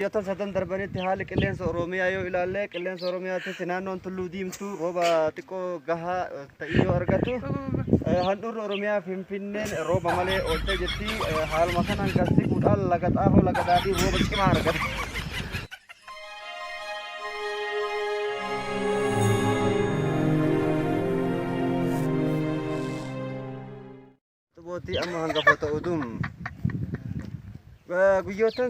guyyootan sadan darbaniiti haala qileensaa oromiyaa yoo ilaalle qileensa oromiyaatti naannoon tulluu diimtuu rooba xiqqoo gahaa ta'ii yoo argatu handhuurri oromiyaa finfinneen rooba malee ooltee jirti haaluma kanaan gaazexeessuudhaan laga xaafoo laga daadhii rooba cimaa argate. Booti amma hanga foto udum guyyootan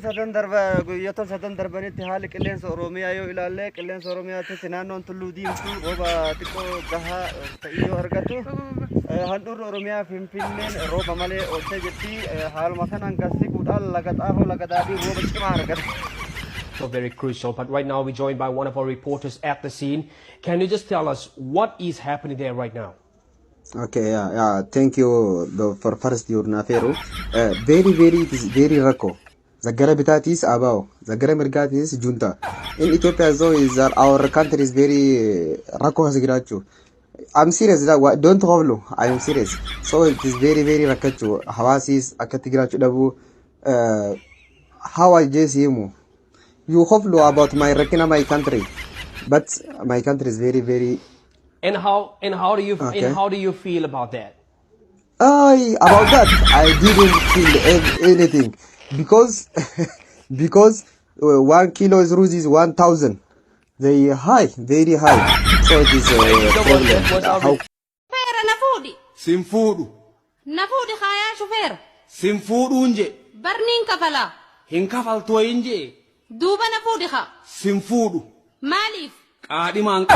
sadan darbaniiti haala qileensa oromiyaa yoo ilaalle qileensa oromiyaatti naannoon tulluu diimtuu rooba xiqqoo gahaa ta'ii yoo argatu handhuurri oromiyaa finfinneen rooba malee ooltee jirti haaluma kanaan gaazexeessuudhaan laga xaafoo laga daadhii rooba cimaa argate. So very crucial, but right now we're joined by one of our reporters at the scene. Can you just tell us what is happening there right now? Okay, yeah. Thank you for first your nafero. It is very rako. Zagara bitatis ABO. Zagara mergatis junta. In Ethiopia, though, is that our country is very rako has grachu. I'm serious. Don't hold. I am serious. So it is very rakachu. Hawasis akatigrachu dabu. How I just you. You hope about my rakina my country, but my country is very. And how do you feel about that? About that I didn't feel anything because 1 kilo is rose is 1,000. They very high. So it is problem. Fera nafudi. Simfudu. Nafudi khaya shufera. Simfudu unje. Barnin kafala. Hinkafal to inje. Duba nafudi kha. Simfudu. Malif. Adi man.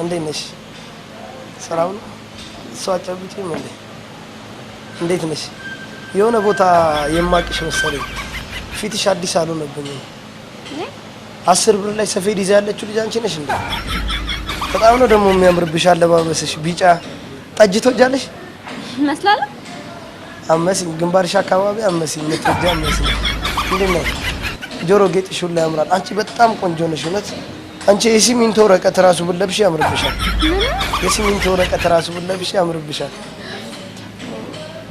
እንዴት ሰራው ሷጫው ቢቲ ምን እንዴት ነሽ? የሆነ ቦታ የማቅሽ መሰለኝ ፊትሽ አዲስ አልሆነብኝ። 10 ብር ላይ ሰፌድ ይዛ ያለችው ልጅ አንቺ ነሽ እንዴ? በጣም ነው ደግሞ የሚያምርብሽ አለባበስሽ። ቢጫ ጠጅ ትወጃለሽ መስላል። አመሲኝ ግንባርሽ አካባቢ አመሲኝ ምትወጃ አመሲኝ። እንዴት ነው ጆሮ ጌጥሽ ሁሉ ያምራል። አንቺ በጣም ቆንጆ ነሽ እውነት። አንቺ የሲሚንቶ ወረቀት ራሱ ብለብሽ ያምርብሻል። የሲሚንቶ ወረቀት ራሱ ብለብሽ ያምርብሻል።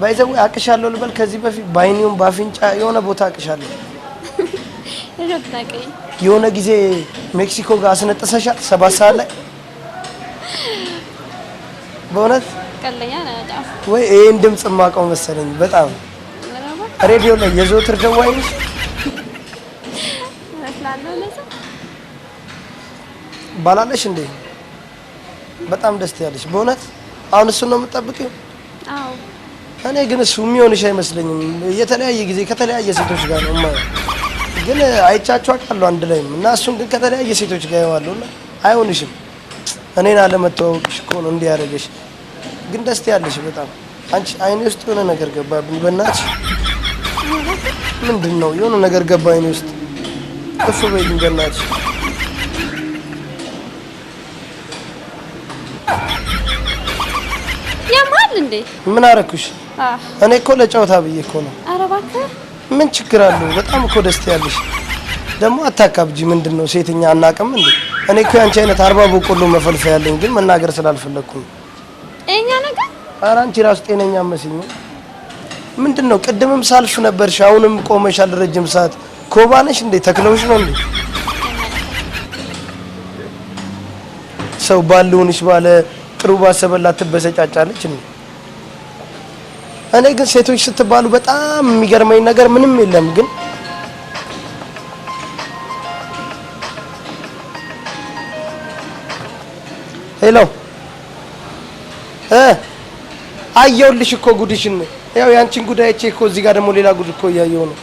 ባይዘው አቅሻለሁ ልበል ከዚህ በፊት ባይኒውም ባፍንጫ የሆነ ቦታ አቅሻለሁ። እረፍታቀኝ የሆነ ጊዜ ሜክሲኮ ጋር አስነጥሰሻል 7 ሰዓት ላይ በእውነት ቀለኛ ነው ወይ ይሄን ድምጽ ማቀው መሰለኝ በጣም ሬዲዮ ላይ የዘወትር ደዋይ ነሽ መስላለሁ ለሰ ባላለሽ እንዴ? በጣም ደስ ያለሽ በእውነት አሁን እሱ ነው የምጠብቀው? አዎ እኔ ግን እሱ የሚሆንሽ አይመስለኝም። የተለያየ ጊዜ ከተለያየ ሴቶች ጋር ነው ማለት ግን አይቻችሁ አውቃለሁ አንድ ላይም እና እሱን ግን ከተለያየ ሴቶች ጋር ያዋለውና አይሆንሽም። እኔን አለመተዋወቅሽ እኮ ነው እንዲህ ያደረገሽ። ግን ደስ ያለሽ በጣም አንቺ አይኔ ውስጥ የሆነ ነገር ገባብኝ በእናትሽ። ምንድነው የሆነ ነገር ገባ አይኔ ውስጥ እፍ በይኝ በእናትሽ። ያማል እንዴ? ምን አረኩሽ? እኔ እኮ ለጨዋታ ብዬ እኮ ነው። ኧረ እባክህ ምን ችግር አለው? በጣም እኮ ደስ ያለሽ ደግሞ አታካብጂ። ምንድነው ሴትኛ አናቀም እንዴ? እኔ እኮ አንቺ አይነት 40 በቆሎ መፈልፈያ ያለኝ ግን መናገር ስላልፈለኩ ነው። ጤነኛ ነገር? ኧረ አንቺ ራስ ጤነኛ መስኝ። ምንድነው ቅድምም ሳልፍ ነበርሽ አሁንም ቆመሻል ረጅም ሰዓት። ኮባነሽ እንዴ? ተክለውሽ ነው እንዴ? ሰው ባልሆንሽ ባለ ጥሩ ባሰበላት ትበሰጫጫለች እንዴ? እኔ ግን ሴቶች ስትባሉ በጣም የሚገርመኝ ነገር ምንም የለም ግን ሄሎ አየውልሽ እኮ ጉድሽን። ያው ያንቺን ጉዳይቼ እኮ እዚህ ጋር ደግሞ ሌላ ጉድ እኮ እያየሁ ነው።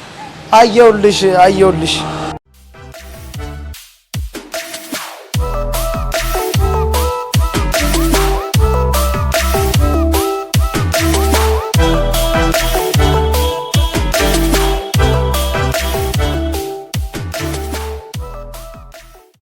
አየውልሽ